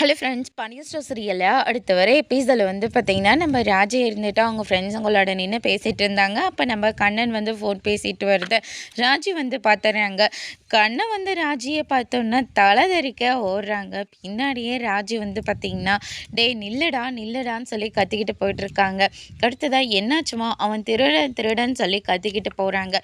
Hello friends, பனியன் store சீரியலில் அடுத்த வர எபிசோடில் வந்து பார்த்திங்கன்னா, நம்ம ராஜா இருந்துட்டு அவங்க ஃப்ரெண்ட்ஸுங்களோட நின்று பேசிகிட்டு இருந்தாங்க. அப்போ நம்ம கண்ணன் வந்து ஃபோன் பேசிட்டு வருது. ராஜி வந்து பார்த்துறாங்க. கண்ணன் வந்து ராஜியை பார்த்தோன்னா தலை தெறிக்க ஓடுறாங்க. பின்னாடியே ராஜி வந்து பார்த்திங்கன்னா, டே நில்லுடா நில்லுடான்னு சொல்லி கத்திக்கிட்டு போயிட்டுருக்காங்க. அடுத்ததாக என்னாச்சுமா, அவன் திருடன் சொல்லி கத்திக்கிட்டு போகிறாங்க.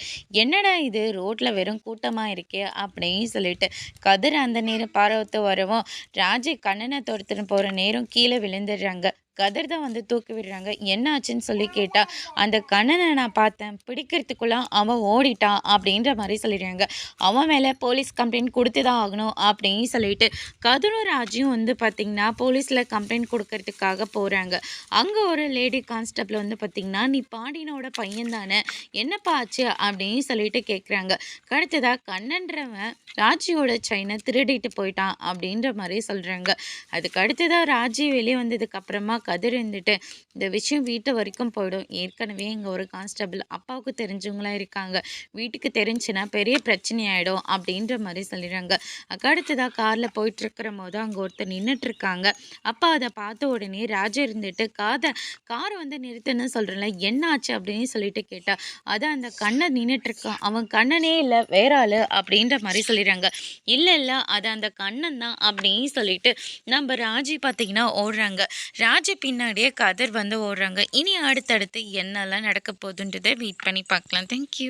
என்னடா இது ரோட்டில் வெறும் கூட்டமாக இருக்கே அப்படின்னு சொல்லிட்டு கதிர் அந்த நேரம் பார்வத்து வரவும் ராஜி கண்ணனை துரத்துன்னு போகிற நேரம் கீழே விழுந்துடுறாங்க. கதிர் தான் வந்து தூக்கி விடுறாங்க. என்ன ஆச்சுன்னு சொல்லி கேட்டா, அந்த கண்ணனை நான் பார்த்தேன், பிடிக்கிறதுக்குள்ள அவன் ஓடிட்டான் அப்படின்ற மாதிரி சொல்லிடுறாங்க. அவன் மேலே போலீஸ் கம்ப்ளைண்ட் கொடுத்து தான் ஆகணும் அப்படின்னு சொல்லிட்டு கதிரும் ராஜியும் வந்து பார்த்திங்கன்னா போலீஸில் கம்ப்ளைண்ட் கொடுக்கறதுக்காக போகிறாங்க. அங்கே ஒரு லேடி கான்ஸ்டபிள் வந்து பார்த்திங்கன்னா, நீ பாண்டியனோட பையன் தானே, என்னப்பா ஆச்சு அப்படின்னு சொல்லிட்டு கேட்குறாங்க. அடுத்ததாக கண்ணன்றவன் ராஜியோட செயினை திருடிட்டு போயிட்டான் அப்படின்ற மாதிரி சொல்கிறாங்க. அதுக்கு அடுத்ததாக ராஜி வெளியே வந்ததுக்கப்புறமா கதிர் இருந்துட்டு இந்த விஷயம் வீட்டு வரைக்கும் போயிடும். ஏற்கனவே இங்கே ஒரு கான்ஸ்டபிள் அப்பாவுக்கு தெரிஞ்சவங்களாம் இருக்காங்க, வீட்டுக்கு தெரிஞ்சுன்னா பெரிய பிரச்சனை ஆகிடும் அப்படின்ற மாதிரி சொல்லிடுறாங்க. அடுத்ததாக காரில் போயிட்டுருக்கிற போது அங்கே ஒருத்தர் நின்றுட்டுருக்காங்க. அப்பா அதை பார்த்த உடனே ராஜா இருந்துட்டு காரை வந்து நிறுத்துன்னு சொல்கிறேன்ல, என்ன ஆச்சு அப்படின்னு சொல்லிட்டு கேட்டா, அதான் அந்த கண்ணன் நின்றுட்டுருக்கான், அவன் கண்ணனே இல்லை வேற ஆள் அப்படின்ற மாதிரி சொல்லிடுறாங்க. இல்லை அது அந்த கண்ணன் தான் அப்படின்னு சொல்லிட்டு நம்ம ராஜி பார்த்தீங்கன்னா ஓடுறாங்க. ராஜி பின்னாடியே கதிர் வந்து ஓடுறாங்க. இனி அடுத்தடுத்து என்னெல்லாம் நடக்க போகுதுன்றதை வெயிட் பண்ணி பார்க்கலாம். தேங்க்யூ.